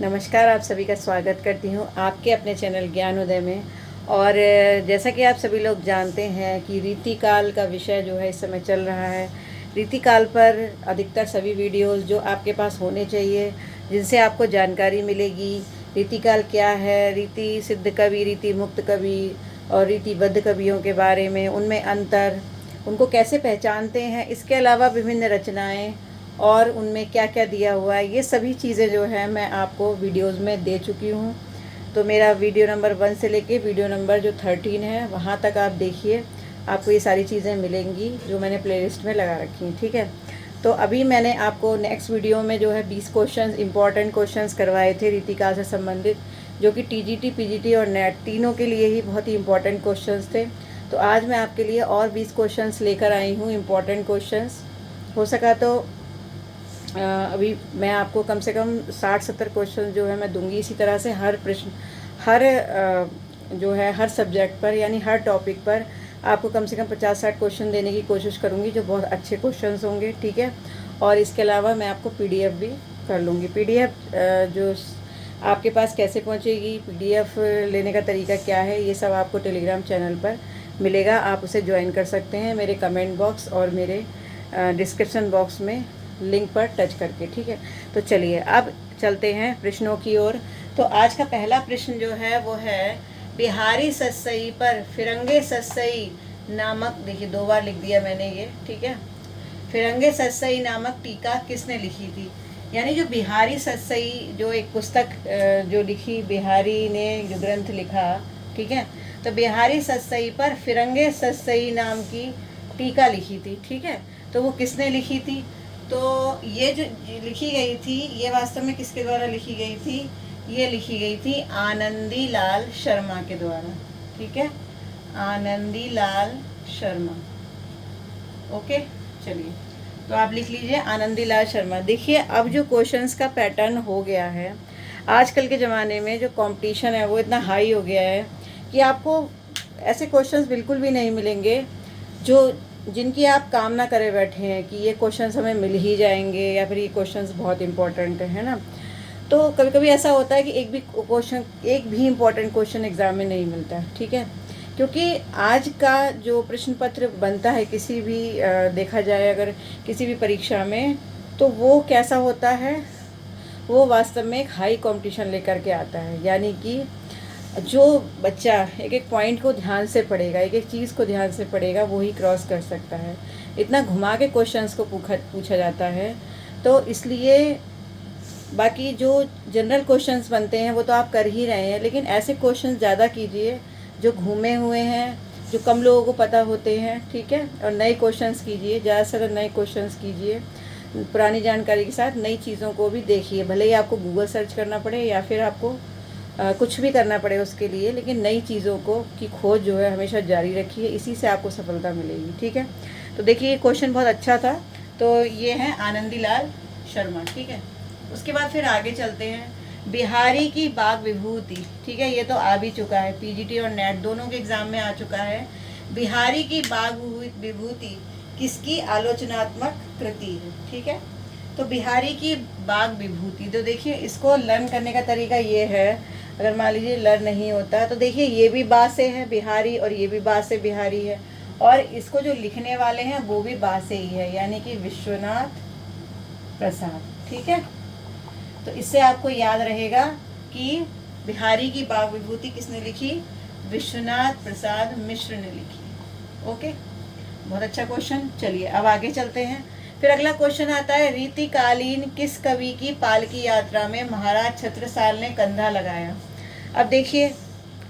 नमस्कार, आप सभी का स्वागत करती हूँ आपके अपने चैनल ज्ञान उदय में। और जैसा कि आप सभी लोग जानते हैं कि रीतिकाल का विषय जो है इस समय चल रहा है। रीतिकाल पर अधिकतर सभी वीडियोस जो आपके पास होने चाहिए, जिनसे आपको जानकारी मिलेगी रीतिकाल क्या है, रीति सिद्ध कवि, रीति मुक्त कवि और रीतिबद्ध कवियों के बारे में, उनमें अंतर, उनको कैसे पहचानते हैं, इसके अलावा विभिन्न रचनाएँ और उनमें क्या क्या दिया हुआ है, ये सभी चीज़ें जो है मैं आपको वीडियोस में दे चुकी हूँ। तो मेरा वीडियो नंबर 1 से लेके वीडियो नंबर जो 13 है वहाँ तक आप देखिए, आपको ये सारी चीज़ें मिलेंगी जो मैंने प्लेलिस्ट में लगा रखी हैं। ठीक है, तो अभी मैंने आपको नेक्स्ट वीडियो में जो है 20 क्वेश्चन इंपॉर्टेंट क्वेश्चंस करवाए थे रीतिकाल से संबंधित, जो कि टीजीटी, पीजीटी और नेट तीनों के लिए ही बहुत ही इंपॉर्टेंट क्वेश्चंस थे। तो आज मैं आपके लिए और 20 क्वेश्चंस लेकर आई हूँ, इम्पॉर्टेंट क्वेश्चंस। हो सका तो अभी मैं आपको कम से कम 60-70 क्वेश्चन जो है मैं दूंगी। इसी तरह से हर प्रश्न, हर जो है हर सब्जेक्ट पर, यानी हर टॉपिक पर आपको कम से कम 50-60 क्वेश्चन देने की कोशिश करूंगी, जो बहुत अच्छे क्वेश्चंस होंगे। ठीक है, और इसके अलावा मैं आपको पीडीएफ भी कर लूँगी। पीडीएफ जो आपके पास कैसे पहुँचेगी, पीडीएफ लेने का तरीका क्या है, ये सब आपको टेलीग्राम चैनल पर मिलेगा। आप उसे ज्वाइन कर सकते हैं मेरे कमेंट बॉक्स और मेरे डिस्क्रिप्शन बॉक्स में लिंक पर टच करके। ठीक है, तो चलिए अब चलते हैं प्रश्नों की ओर। तो आज का पहला प्रश्न जो है वो है, बिहारी सतसई पर फिरंगे सतसई नामक, देखिए 2 बार लिख दिया मैंने ये। ठीक है, फिरंगे सतसई नामक टीका किसने लिखी थी? यानी जो बिहारी सतसई, जो एक पुस्तक जो लिखी, बिहारी ने जो ग्रंथ लिखा, ठीक है, तो बिहारी सतसई पर फिरंगे सतसई नाम की टीका लिखी थी। ठीक है, तो वो किसने लिखी थी? तो ये जो लिखी गई थी, ये वास्तव में किसके द्वारा लिखी गई थी? ये लिखी गई थी आनंदी लाल शर्मा के द्वारा। ठीक है, आनंदी लाल शर्मा। ओके, चलिए तो आप लिख लीजिए आनंदी लाल शर्मा। देखिए अब जो क्वेश्चंस का पैटर्न हो गया है, आजकल के ज़माने में जो कंपटीशन है वो इतना हाई हो गया है कि आपको ऐसे क्वेश्चंस बिल्कुल भी नहीं मिलेंगे जो जिनकी आप कामना करे बैठे हैं कि ये क्वेश्चंस हमें मिल ही जाएंगे, या फिर ये क्वेश्चंस बहुत इंपॉर्टेंट है ना। तो कभी कभी ऐसा होता है कि एक भी इम्पोर्टेंट क्वेश्चन एग्ज़ाम में नहीं मिलता है। ठीक है, क्योंकि आज का जो प्रश्न पत्र बनता है, किसी भी देखा जाए अगर किसी भी परीक्षा में, तो वो कैसा होता है, वो वास्तव में एक हाई कंपटीशन लेकर के आता है। यानी कि जो बच्चा एक एक पॉइंट को ध्यान से पढ़ेगा, एक एक चीज़ को ध्यान से पढ़ेगा, वो ही क्रॉस कर सकता है। इतना घुमा के क्वेश्चंस को पूछा जाता है। तो इसलिए बाकी जो जनरल क्वेश्चंस बनते हैं वो तो आप कर ही रहे हैं, लेकिन ऐसे क्वेश्चंस ज़्यादा कीजिए जो घूमे हुए हैं, जो कम लोगों को पता होते हैं। ठीक है, और नए क्वेश्चंस कीजिए, ज़्यादा से ज़्यादा नए क्वेश्चंस कीजिए। पुरानी जानकारी के साथ नई चीज़ों को भी देखिए, भले ही आपको गूगल सर्च करना पड़े या फिर आपको कुछ भी करना पड़े उसके लिए, लेकिन नई चीज़ों को की खोज जो है हमेशा जारी रखिए, इसी से आपको सफलता मिलेगी। ठीक है, तो देखिए ये क्वेश्चन बहुत अच्छा था। तो ये है आनंदी लाल शर्मा। ठीक है, उसके बाद फिर आगे चलते हैं, बिहारी की बाग विभूति। ठीक है, ये तो आ भी चुका है, पीजीटी और नेट दोनों के एग्जाम में आ चुका है। बिहारी की बाग विभूति किसकी आलोचनात्मक कृति है? ठीक है, तो बिहारी की बाग विभूति, तो देखिए इसको लर्न करने का तरीका ये है, अगर मान लीजिए लर्न नहीं होता तो देखिए ये भी बा से है बिहारी और ये भी बा से बिहारी है, और इसको जो लिखने वाले हैं वो भी बा से ही है, यानी कि विश्वनाथ प्रसाद। ठीक है, तो इससे आपको याद रहेगा कि बिहारी की बाग विभूति किसने लिखी? विश्वनाथ प्रसाद मिश्र ने लिखी। ओके, बहुत अच्छा क्वेश्चन। चलिए अब आगे चलते हैं। फिर अगला क्वेश्चन आता है, रीतिकालीन किस कवि की पालकी यात्रा में महाराज छत्रसाल ने कंधा लगाया? अब देखिए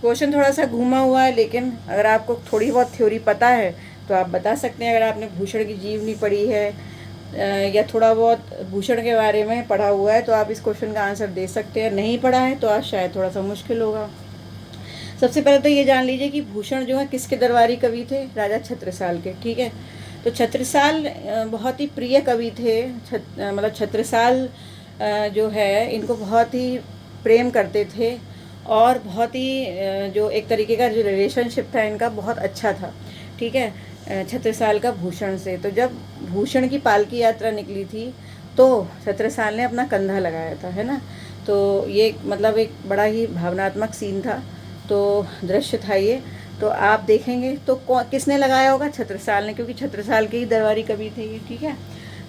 क्वेश्चन थोड़ा सा घूमा हुआ है, लेकिन अगर आपको थोड़ी बहुत थ्योरी पता है तो आप बता सकते हैं। अगर आपने भूषण की जीवनी पढ़ी है या थोड़ा बहुत भूषण के बारे में पढ़ा हुआ है तो आप इस क्वेश्चन का आंसर दे सकते हैं। नहीं पढ़ा है तो आज शायद थोड़ा सा मुश्किल होगा। सबसे पहले तो ये जान लीजिए कि भूषण जो है किसके दरबारी कवि थे? राजा छत्रसाल के। ठीक है, तो छत्रसाल बहुत ही प्रिय कवि थे। मतलब छत्रसाल जो है इनको बहुत ही प्रेम करते थे, और बहुत ही जो एक तरीके का जो रिलेशनशिप था इनका बहुत अच्छा था। ठीक है, छत्रसाल का भूषण से। तो जब भूषण की पालकी यात्रा निकली थी तो छत्रसाल ने अपना कंधा लगाया था, है ना। तो ये मतलब एक बड़ा ही भावनात्मक सीन था, तो दृश्य था ये। तो आप देखेंगे तो किसने लगाया होगा? छत्रसाल ने, क्योंकि छत्रसाल के ही दरबारी कवि थे ये, ठीक है।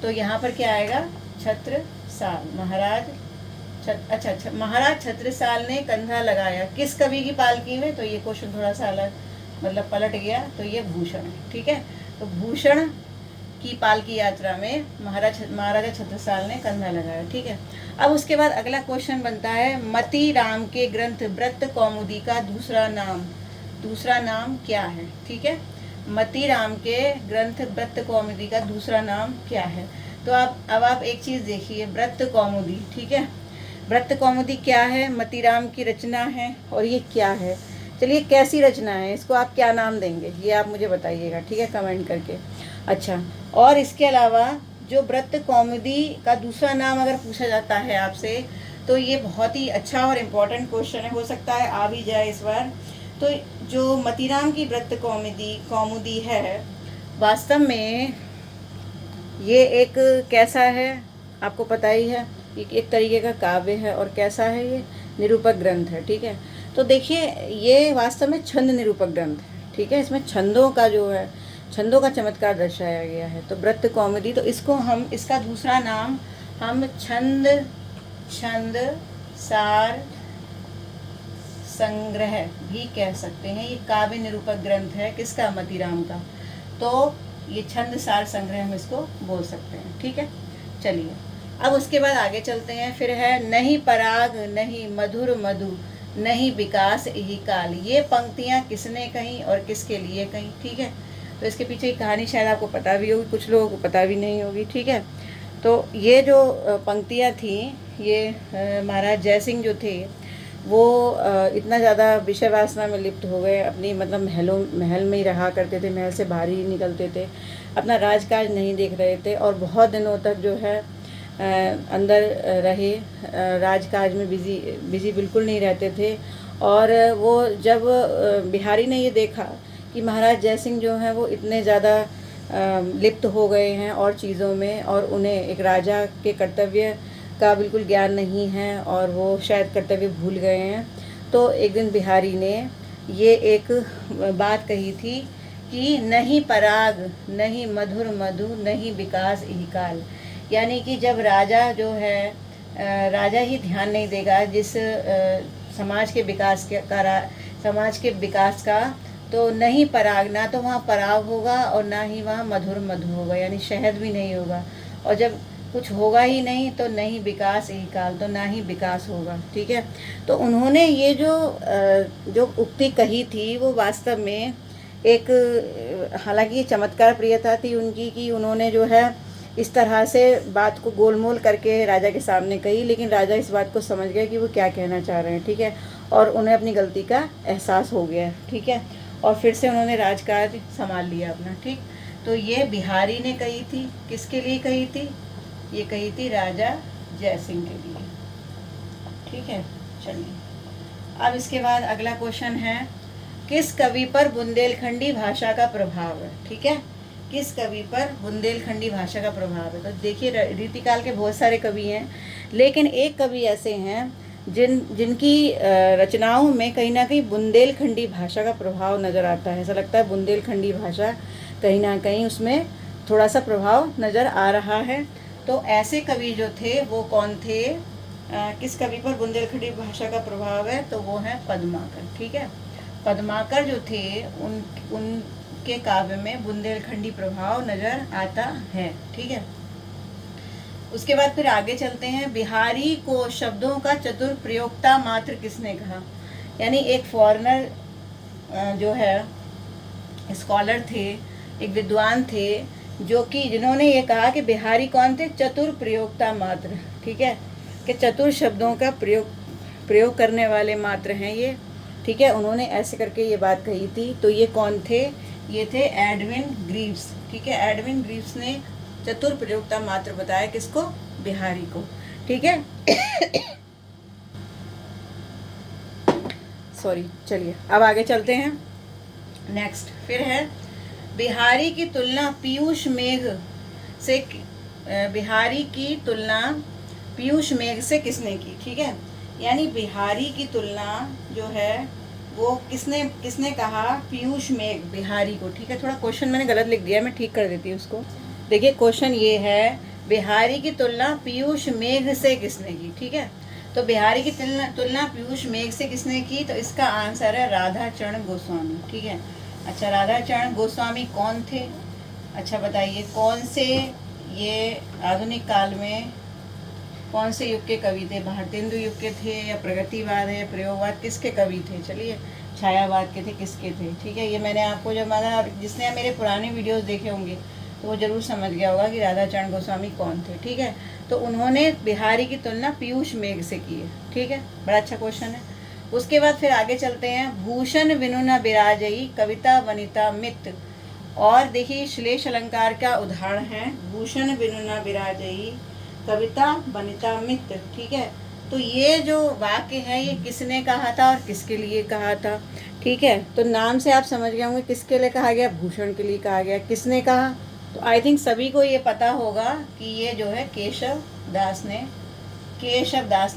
तो यहाँ पर क्या आएगा? छत्रसाल, महाराज अच्छा, महाराज छत्रसाल ने कंधा लगाया किस कवि की पालकी में? तो ये क्वेश्चन थोड़ा सा अलग मतलब पलट गया, तो ये भूषण है, ठीक है। तो भूषण की पालकी यात्रा में महाराजा छत्रसाल ने कंधा लगाया, ठीक है। अब उसके बाद अगला क्वेश्चन बनता है, मती राम के ग्रंथ व्रत कौमुदी का दूसरा नाम क्या है? ठीक है, मती राम के ग्रंथ व्रत कौमुदी का दूसरा नाम क्या है? तो अब आप एक चीज देखिए, व्रत कौमुदी, ठीक है। व्रत कौमुदी क्या है? मती राम की रचना है, और ये क्या है? चलिए, कैसी रचना है, इसको आप क्या नाम देंगे, ये आप मुझे बताइएगा, ठीक है, कमेंट करके। अच्छा, और इसके अलावा जो व्रत कौमुदी का दूसरा नाम अगर पूछा जाता है आपसे, तो ये बहुत ही अच्छा और इम्पोर्टेंट क्वेश्चन है, हो सकता है आ भी जाए इस बार। तो जो मतीराम की व्रत कौमुदी है, वास्तव में ये एक कैसा है आपको पता ही है, एक तरीके का काव्य है, और कैसा है ये? निरूपक ग्रंथ है, ठीक है। तो देखिए, ये वास्तव में छंद निरूपक ग्रंथ है, ठीक है। इसमें छंदों का जो है, छंदों का चमत्कार दर्शाया गया है। तो व्रत कौमुदी, तो इसको हम, इसका दूसरा नाम हम छंद सार संग्रह भी कह सकते हैं। ये काव्य निरूपक ग्रंथ है, किसका? मतीराम का। तो ये छंद सार संग्रह हम इसको बोल सकते हैं, ठीक है। चलिए, अब उसके बाद आगे चलते हैं। फिर है, नहीं पराग नहीं मधुर मधु नहीं विकास यही काल। ये पंक्तियाँ किसने कहीं और किसके लिए कहीं, ठीक है। तो इसके पीछे की कहानी शायद आपको पता भी होगी, कुछ लोगों को पता भी नहीं होगी, ठीक है। तो ये जो पंक्तियाँ थी, ये महाराज जय सिंह जो थे, वो इतना ज़्यादा विषय वासना में लिप्त हो गए, अपनी मतलब महल में ही रहा करते थे, महल से बाहर ही निकलते थे, अपना राजकाज नहीं देख रहे थे, और बहुत दिनों तक जो है अंदर रहे, राजकाज में बिजी बिल्कुल नहीं रहते थे। और वो जब बिहारी ने ये देखा कि महाराज जय सिंह जो हैं वो इतने ज़्यादा लिप्त हो गए हैं और चीज़ों में, और उन्हें एक राजा के कर्तव्य का बिल्कुल ज्ञान नहीं है, और वो शायद कर्तव्य भूल गए हैं, तो एक दिन बिहारी ने ये एक बात कही थी कि नहीं पराग नहीं मधुर मधु नहीं विकास यही काल। यानी कि जब राजा जो है, राजा ही ध्यान नहीं देगा जिस समाज के विकास का, तो नहीं पराग, ना तो वहाँ पराग होगा और ना ही वहाँ मधुर मधु होगा, यानी शहद भी नहीं होगा। और जब कुछ होगा ही नहीं तो नहीं विकास यही काल, तो ना ही विकास होगा, ठीक है। तो उन्होंने ये जो उक्ति कही थी, वो वास्तव में एक, हालांकि चमत्कार प्रियता थी उनकी कि उन्होंने जो है इस तरह से बात को गोलमोल करके राजा के सामने कही, लेकिन राजा इस बात को समझ गए कि वो क्या कहना चाह रहे हैं, ठीक है। और उन्हें अपनी गलती का एहसास हो गया, ठीक है, और फिर से उन्होंने राजकाज संभाल लिया अपना, ठीक। तो ये बिहारी ने कही थी, किसके लिए कही थी? ये कही थी राजा जय सिंह के लिए, ठीक है। चलिए, अब इसके बाद अगला क्वेश्चन है, किस कवि पर बुंदेलखंडी भाषा का प्रभाव है, ठीक है। किस कवि पर बुंदेलखंडी भाषा का प्रभाव है? तो देखिए, रीतिकाल के बहुत सारे कवि हैं, लेकिन एक कवि ऐसे हैं जिनकी रचनाओं में कहीं ना कहीं बुंदेलखंडी भाषा का प्रभाव नज़र आता है। ऐसा लगता है बुंदेलखंडी भाषा कहीं ना कहीं उसमें थोड़ा सा प्रभाव नज़र आ रहा है। तो ऐसे कवि जो थे वो कौन थे? किस कवि पर बुंदेलखंडी भाषा का प्रभाव है? तो वो है पद्माकर, ठीक है। पद्माकर जो थे, उनके काव्य में बुंदेलखंडी प्रभाव नज़र आता है, ठीक है। उसके बाद फिर आगे चलते हैं, बिहारी को शब्दों का चतुर प्रयोक्ता मात्र किसने कहा? यानी एक फॉरेनर जो है स्कॉलर थे, एक विद्वान थे, जिन्होंने ये कहा कि बिहारी कौन थे? चतुर प्रयोक्ता मात्र, ठीक है, कि चतुर शब्दों का प्रयोग करने वाले मात्र हैं ये, ठीक है। उन्होंने ऐसे करके ये बात कही थी। तो ये कौन थे? ये थे एडविन ग्रीव्स, ठीक है। एडविन ग्रीव्स ने चतुर प्रयोक्ता मात्र बताया, किसको? बिहारी को, ठीक है। सॉरी, चलिए अब आगे चलते हैं। नेक्स्ट फिर है, बिहारी की तुलना पीयूष मेघ से पीयूष मेघ से किसने की, ठीक है। यानी बिहारी की तुलना जो है वो किसने किसने कहा, पीयूष मेघ बिहारी को, ठीक है। थोड़ा क्वेश्चन मैंने गलत लिख दिया है, मैं ठीक कर देती हूँ उसको। देखिए क्वेश्चन ये है, बिहारी की तुलना पीयूष मेघ से किसने की, ठीक है। तो बिहारी की तुलना पीयूष मेघ से किसने की, तो इसका आंसर है राधाचरण गोस्वामी, ठीक है। अच्छा, राधाचरण गोस्वामी कौन थे, अच्छा बताइए कौन से ये आधुनिक काल में कौन से युग के कवि थे, भारतेंदु युग के थे या प्रगतिवाद है, प्रयोगवाद, किसके कवि थे, चलिए छायावाद के थे, किसके थे, ठीक है। ये मैंने आपको जब माना, जिसने मेरे पुराने वीडियोस देखे होंगे तो वो जरूर समझ गया होगा कि राधाचरण गोस्वामी कौन थे, ठीक है। तो उन्होंने बिहारी की तुलना पीयूष मेघ से की है, ठीक है। बड़ा अच्छा क्वेश्चन है। उसके बाद फिर आगे चलते हैं, भूषण विनुना बिराजई कविता वनिता मित। और देखिए श्लेष अलंकार का उदाहरण है, भूषण विनुना बिराजई कविता वनिता मित, ठीक है। तो ये जो वाक्य है ये किसने कहा था और किसके लिए कहा था, ठीक है। तो नाम से आप समझ गए होंगे किसके लिए कहा गया, भूषण के लिए कहा गया। किसने कहा, तो आई थिंक सभी को ये पता होगा कि ये जो है केशव दास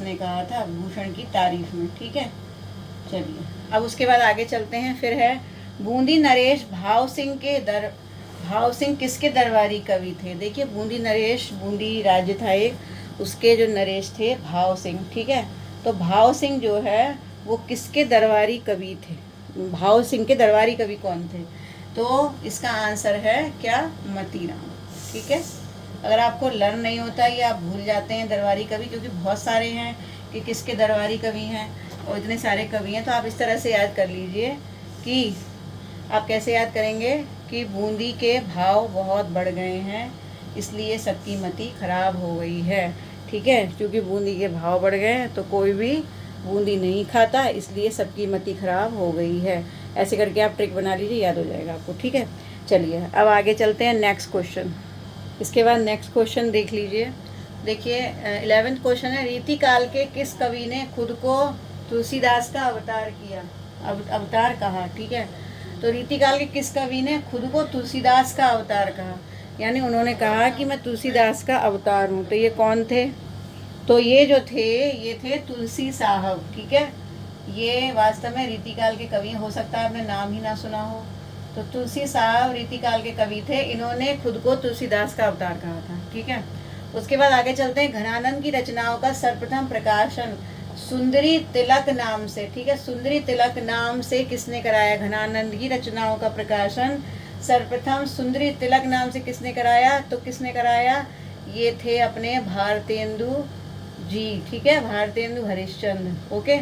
ने कहा था भूषण की तारीफ में, ठीक है। चलिए अब उसके बाद आगे चलते हैं। फिर है बूंदी नरेश भाव सिंह किसके दरबारी कवि थे। देखिए बूंदी नरेश, बूंदी राज्य था एक, उसके जो नरेश थे भाव सिंह, ठीक है। तो भाव सिंह जो है वो किसके दरबारी कवि थे, भाव सिंह के दरबारी कवि कौन थे, तो इसका आंसर है क्या, मतीराम, ठीक है। अगर आपको लर्न नहीं होता या आप भूल जाते हैं दरबारी कवि, क्योंकि बहुत सारे हैं कि किसके दरबारी कवि हैं और इतने सारे कवि हैं, तो आप इस तरह से याद कर लीजिए कि आप कैसे याद करेंगे कि बूंदी के भाव बहुत बढ़ गए हैं इसलिए सबकी मति खराब हो गई है, ठीक है। क्योंकि बूंदी के भाव बढ़ गए हैं तो कोई भी बूंदी नहीं खाता, इसलिए सबकी मति खराब हो गई है। ऐसे करके आप ट्रिक बना लीजिए, याद हो जाएगा आपको, ठीक है। चलिए अब आगे चलते हैं नेक्स्ट क्वेश्चन। इसके बाद नेक्स्ट क्वेश्चन देख लीजिए। देखिए 11वां क्वेश्चन है, रीति काल के किस कवि ने खुद को तुलसीदास का अवतार किया, अवतार कहा, ठीक है। तो रीति काल के किस कवि ने खुद को तुलसीदास का अवतार कहा, यानी उन्होंने कहा कि मैं तुलसीदास का अवतार हूँ। तो ये कौन थे, तो ये जो थे ये थे तुलसी साहब, ठीक है। ये वास्तव में रीतिकाल के कवि, हो सकता है आपने नाम ही ना सुना हो। तो तुलसी साहब रीतिकाल के कवि थे, इन्होंने खुद को तुलसीदास का अवतार कहा था, ठीक है। उसके बाद आगे चलते हैं, घनानंद की रचनाओं का सर्वप्रथम प्रकाशन सुंदरी तिलक नाम से, ठीक है। सुंदरी तिलक नाम से किसने कराया, घनानंद की रचनाओं का प्रकाशन सर्वप्रथम सुंदरी तिलक नाम से किसने कराया, तो किसने कराया, ये थे अपने भारतेंदु जी, ठीक है, भारतेंदु हरिश्चंद्र, ओके।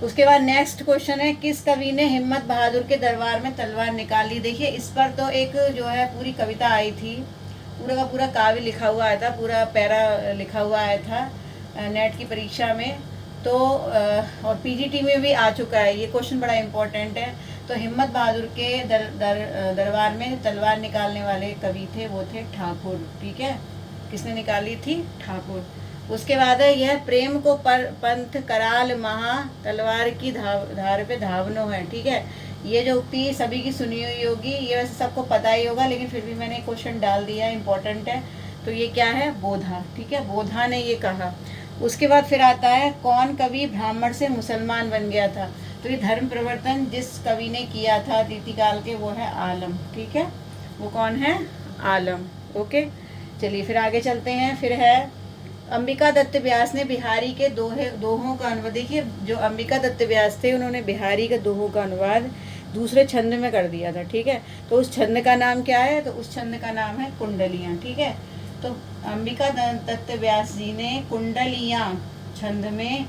उसके बाद नेक्स्ट क्वेश्चन है, किस कवि ने हिम्मत बहादुर के दरबार में तलवार निकाली। देखिए इस पर तो एक जो है पूरी कविता आई थी, पूरा का पूरा काव्य लिखा हुआ आया था, पूरा पैरा लिखा हुआ आया था नेट की परीक्षा में, तो और पीजीटी में भी आ चुका है। ये क्वेश्चन बड़ा इम्पोर्टेंट है। तो हिम्मत बहादुर के दरबार में तलवार निकालने वाले कवि थे, वो थे ठाकुर, ठीक है। किसने निकाली थी, ठाकुर। उसके बाद है, यह प्रेम को पंथ कराल महा तलवार की धार पे धावनो है, ठीक है। ये जो उक्ति सभी की सुनी हुई होगी, ये वैसे सबको पता ही होगा, लेकिन फिर भी मैंने क्वेश्चन डाल दिया, इम्पोर्टेंट है। तो ये क्या है, बोधा, ठीक है, बोधा ने ये कहा। उसके बाद फिर आता है, कौन कवि ब्राह्मण से मुसलमान बन गया था। तो ये धर्म प्रवर्तन जिस कवि ने किया था रीतिकाल के, वो है आलम, ठीक है। वो कौन है, आलम, ओके। चलिए फिर आगे चलते हैं। फिर है, अंबिका दत्त व्यास ने बिहारी के दोहों का अनुवाद। देखिए जो अंबिका दत्त व्यास थे, उन्होंने बिहारी के दोहों का अनुवाद दूसरे छंद में कर दिया था, ठीक है। तो उस छंद का नाम क्या है, तो उस छंद का नाम है कुंडलियाँ, ठीक है। तो अंबिका दत्त व्यास जी ने कुंडलियाँ छंद में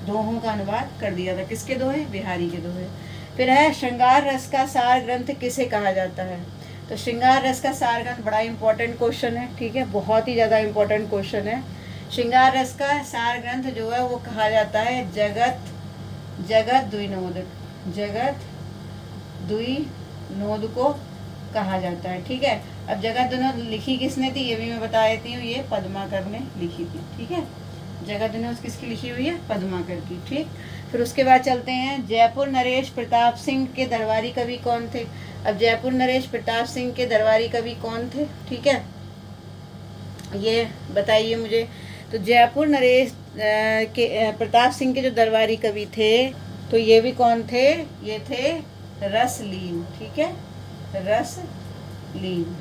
दोहों का अनुवाद कर दिया था। किसके दोहे, बिहारी के दोहे। फिर है, श्रृंगार रस का सार ग्रंथ किसे कहा जाता है। तो श्रृंगार रस का सार ग्रंथ बड़ा इंपॉर्टेंट क्वेश्चन है, ठीक है, बहुत ही ज़्यादा इंपॉर्टेंट क्वेश्चन है। श्रृंगार रस का सार ग्रंथ जो है वो कहा जाता है जगत द्विनोद को कहा जाता है, ठीक है। अब जगत द्विनोद लिखी किसने थी, ये भी मैं बता देती हूँ, ये पद्माकर ने लिखी थी, ठीक है। जगत द्विनोद किसकी लिखी हुई है, पद्माकर की, ठीक। फिर उसके बाद चलते हैं, जयपुर नरेश प्रताप सिंह के दरबारी कवि कौन थे। अब जयपुर नरेश प्रताप सिंह के दरबारी कवि कौन थे, ठीक है, ये बताइए मुझे। तो जयपुर नरेश के प्रताप सिंह के जो दरबारी कवि थे, तो ये भी कौन थे? ये थे रसलीन। ठीक है, रसलीन।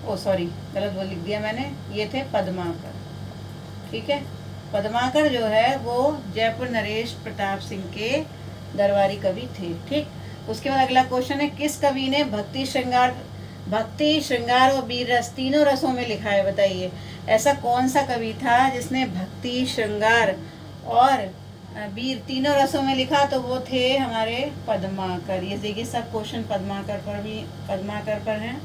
ओ सॉरी, गलत वो लिख दिया मैंने, ये थे पद्माकर। ठीक है, पद्माकर जो है वो जयपुर नरेश प्रताप सिंह के दरबारी कवि थे। ठीक, उसके बाद अगला क्वेश्चन है, किस कवि ने भक्ति श्रृंगार और वीर रस तीनों रसों में लिखा है? बताइए, ऐसा कौन सा कवि था जिसने भक्ति, श्रृंगार और वीर तीनों रसों में लिखा? तो वो थे हमारे पद्माकर। ये देखिए, सब क्वेश्चन पद्माकर पर हैं।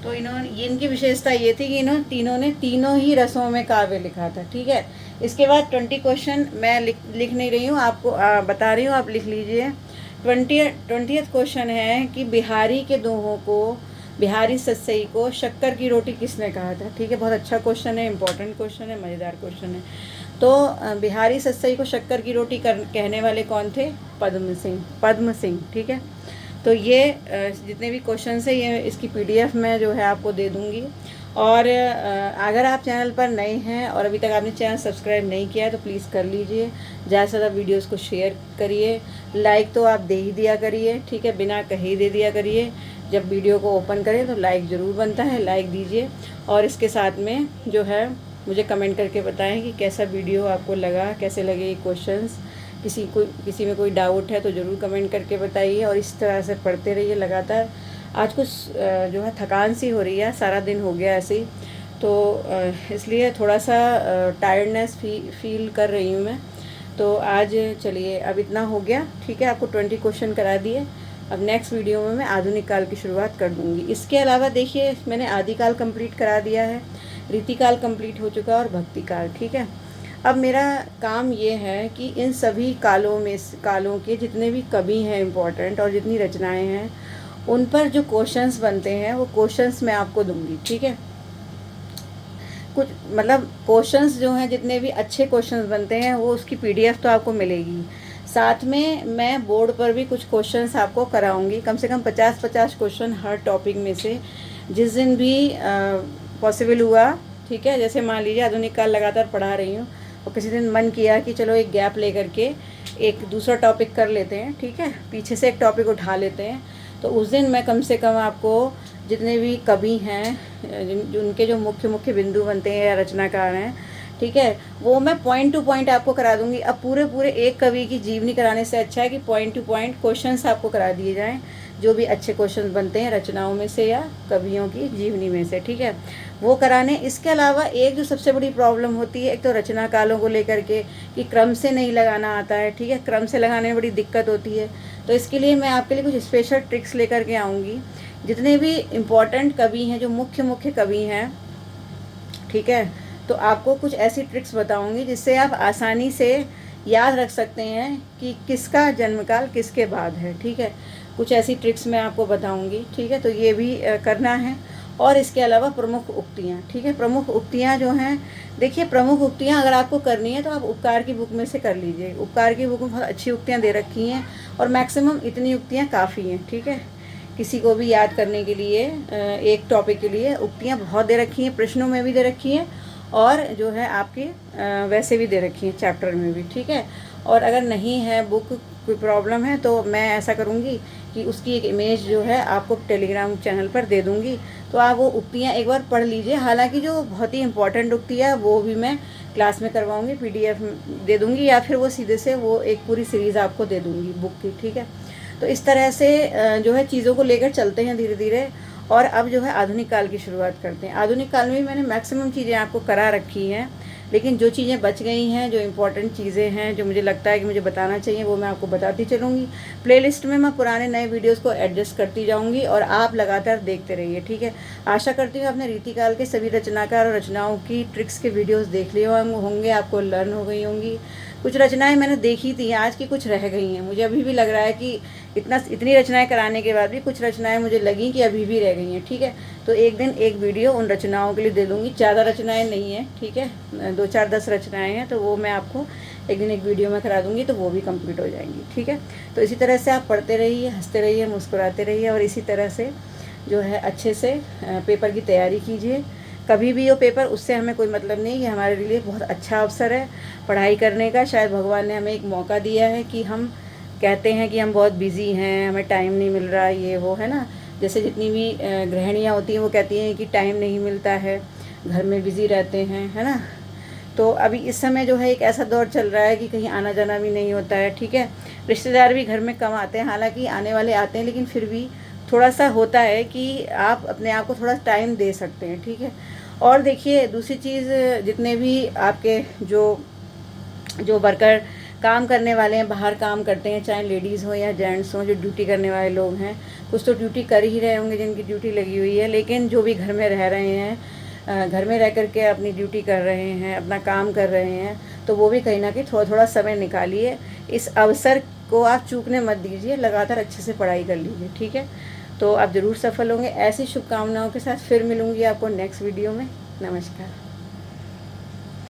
तो इनकी विशेषता ये थी कि तीनों ने तीनों ही रसों में काव्य लिखा था। ठीक है, इसके बाद 20 क्वेश्चन मैं लिख नहीं रही हूँ, आपको बता रही हूँ, आप लिख लीजिए। 20th क्वेश्चन है कि बिहारी के दोहों को, बिहारी सतसई को शक्कर की रोटी किसने कहा था? ठीक है, बहुत अच्छा क्वेश्चन है, इंपॉर्टेंट क्वेश्चन है, मज़ेदार क्वेश्चन है। तो बिहारी सतसई को शक्कर की रोटी कहने वाले कौन थे? पद्म सिंह। ठीक है, तो ये जितने भी क्वेश्चंस है ये इसकी PDF मैं जो है आपको दे दूँगी। और अगर आप चैनल पर नए हैं और अभी तक आपने चैनल सब्सक्राइब नहीं किया है तो प्लीज़ कर लीजिए। ज़्यादा से ज़्यादा वीडियोज़ को शेयर करिए, लाइक तो आप दे ही दिया करिए। ठीक है, बिना कहे ही दे दिया करिए। जब वीडियो को ओपन करें तो लाइक ज़रूर बनता है, लाइक दीजिए। और इसके साथ में जो है मुझे कमेंट करके बताएं कि कैसा वीडियो आपको लगा, कैसे लगे ये क्वेश्चंस। किसी में कोई डाउट है तो ज़रूर कमेंट करके बताइए, और इस तरह से पढ़ते रहिए लगातार। आज कुछ जो है थकान सी हो रही है, सारा दिन हो गया ऐसे ही, तो इसलिए थोड़ा सा टायर्डनेस फील कर रही हूँ मैं। तो आज चलिए, अब इतना हो गया। ठीक है, आपको 20 क्वेश्चन करा दिए। अब नेक्स्ट वीडियो में मैं आधुनिक काल की शुरुआत कर दूँगी। इसके अलावा देखिए, मैंने आदिकाल कंप्लीट करा दिया है, रीतिकाल कंप्लीट हो चुका है, और भक्ति काल। ठीक है, अब मेरा काम ये है कि इन सभी कालों के जितने भी कवि हैं इम्पोर्टेंट, और जितनी रचनाएं हैं, उन पर जो क्वेश्चंस बनते हैं वो क्वेश्चंस मैं आपको दूंगी। ठीक है, कुछ मतलब क्वेश्चंस जो हैं, जितने भी अच्छे क्वेश्चंस बनते हैं वो उसकी PDF तो आपको मिलेगी। साथ में मैं बोर्ड पर भी कुछ क्वेश्चंस आपको कराऊंगी, कम से कम 50-50 क्वेश्चन हर टॉपिक में से, जिस दिन भी पॉसिबल हुआ। ठीक है, जैसे मान लीजिए आधुनिक काल लगातार पढ़ा रही हूँ और किसी दिन मन किया कि चलो एक गैप ले करके एक दूसरा टॉपिक कर लेते हैं। ठीक है, पीछे से एक टॉपिक उठा लेते हैं, तो उस दिन मैं कम से कम आपको जितने भी कवि हैं, उनके जो मुख्य बिंदु बनते हैं या रचनाकार हैं, ठीक है, वो मैं पॉइंट टू पॉइंट आपको करा दूंगी। अब पूरे एक कवि की जीवनी कराने से अच्छा है कि पॉइंट टू पॉइंट क्वेश्चंस आपको करा दिए जाएं, जो भी अच्छे क्वेश्चंस बनते हैं रचनाओं में से या कवियों की जीवनी में से। ठीक है, वो कराने। इसके अलावा एक जो सबसे बड़ी प्रॉब्लम होती है, एक तो रचना कालों को लेकर के कि क्रम से नहीं लगाना आता है। ठीक है, क्रम से लगाने में बड़ी दिक्कत होती है, तो इसके लिए मैं आपके लिए कुछ स्पेशल ट्रिक्स लेकर के आऊँगी। जितने भी इम्पॉर्टेंट कवि हैं, जो मुख्य कवि हैं, ठीक है, तो आपको कुछ ऐसी ट्रिक्स बताऊंगी जिससे आप आसानी से याद रख सकते हैं कि किसका जन्मकाल किसके बाद है। ठीक है, कुछ ऐसी ट्रिक्स मैं आपको बताऊंगी। ठीक है, तो ये भी करना है। और इसके अलावा प्रमुख उक्तियाँ। ठीक है, प्रमुख उक्तियाँ जो हैं, देखिए प्रमुख उक्तियाँ अगर आपको करनी है तो आप उपकार की बुक में से कर लीजिए। उपकार की बुक में बहुत अच्छी उक्तियाँ दे रखी हैं, और मैक्सिमम इतनी उक्तियाँ काफ़ी हैं। ठीक है, किसी को भी याद करने के लिए एक टॉपिक के लिए उक्तियाँ बहुत दे रखी हैं, प्रश्नों में भी दे रखी हैं, और जो है आपके वैसे भी दे रखी हैं चैप्टर में भी। ठीक है, और अगर नहीं है बुक, कोई प्रॉब्लम है, तो मैं ऐसा करूँगी कि उसकी एक इमेज जो है आपको टेलीग्राम चैनल पर दे दूँगी, तो आप वो उक्तियाँ एक बार पढ़ लीजिए। हालांकि जो बहुत ही इंपॉर्टेंट उक्तियाँ वो भी मैं क्लास में करवाऊँगी, PDF दे दूँगी, या फिर वो सीधे से वो एक पूरी सीरीज़ आपको दे दूँगी बुक की। ठीक है, तो इस तरह से जो है चीज़ों को लेकर चलते हैं धीरे धीरे। और अब जो है आधुनिक काल की शुरुआत करते हैं। आधुनिक काल में भी मैंने मैक्सिमम चीज़ें आपको करा रखी हैं, लेकिन जो चीज़ें बच गई हैं, जो इम्पोर्टेंट चीज़ें हैं, जो मुझे लगता है कि मुझे बताना चाहिए, वो मैं आपको बताती चलूँगी। प्लेलिस्ट में मैं पुराने नए वीडियोस को एडजस्ट करती जाऊँगी, और आप लगातार देखते रहिए। ठीक है, आशा करती हूँ आपने रीतिकाल के सभी रचनाकार और रचनाओं की ट्रिक्स के वीडियोज़ देख लिए होंगे, आपको लर्न हो गई होंगी। कुछ रचनाएं मैंने देखी थी, आज की कुछ रह गई हैं। मुझे अभी भी लग रहा है कि इतनी रचनाएं कराने के बाद भी कुछ रचनाएं मुझे लगी कि अभी भी रह गई हैं। ठीक है, तो एक दिन एक वीडियो उन रचनाओं के लिए दे दूँगी। ज़्यादा रचनाएं नहीं हैं, ठीक है, 2, 4, 10 रचनाएं हैं, तो वो मैं आपको एक दिन एक वीडियो में करा दूँगी, तो वो भी कंप्लीट हो जाएंगी। ठीक है, तो इसी तरह से आप पढ़ते रहिए, हंसते रहिए, मुस्कुराते रहिए, और इसी तरह से जो है अच्छे से पेपर की तैयारी कीजिए। कभी भी हो पेपर, उससे हमें कोई मतलब नहीं। ये हमारे लिए बहुत अच्छा अवसर है पढ़ाई करने का। शायद भगवान ने हमें एक मौका दिया है कि हम कहते हैं कि हम बहुत बिज़ी हैं, हमें टाइम नहीं मिल रहा, ये वो है ना। जैसे जितनी भी गृहिणियाँ होती हैं वो कहती हैं कि टाइम नहीं मिलता है, घर में बिज़ी रहते हैं, है ना। तो अभी इस समय जो है एक ऐसा दौर चल रहा है कि कहीं आना जाना भी नहीं होता है, ठीक है। रिश्तेदार भी घर में कम आते हैं, हालांकि आने वाले आते हैं, लेकिन फिर भी थोड़ा सा होता है कि आप अपने आप को थोड़ा टाइम दे सकते हैं, ठीक है। और देखिए दूसरी चीज़, जितने भी आपके जो जो वर्कर काम करने वाले हैं, बाहर काम करते हैं, चाहे लेडीज़ हो या जेंट्स हो, जो ड्यूटी करने वाले लोग हैं, कुछ तो ड्यूटी कर ही रहे होंगे जिनकी ड्यूटी लगी हुई है, लेकिन जो भी घर में रह रहे हैं, घर में रह कर के अपनी ड्यूटी कर रहे हैं, अपना काम कर रहे हैं, तो वो भी कहीं ना कहीं थोड़ा थोड़ा समय निकालिए। इस अवसर को आप चूकने मत दीजिए, लगातार अच्छे से पढ़ाई कर लीजिए, ठीक है। तो आप ज़रूर सफल होंगे। ऐसी शुभकामनाओं के साथ फिर मिलूँगी आपको नेक्स्ट वीडियो में। नमस्कार।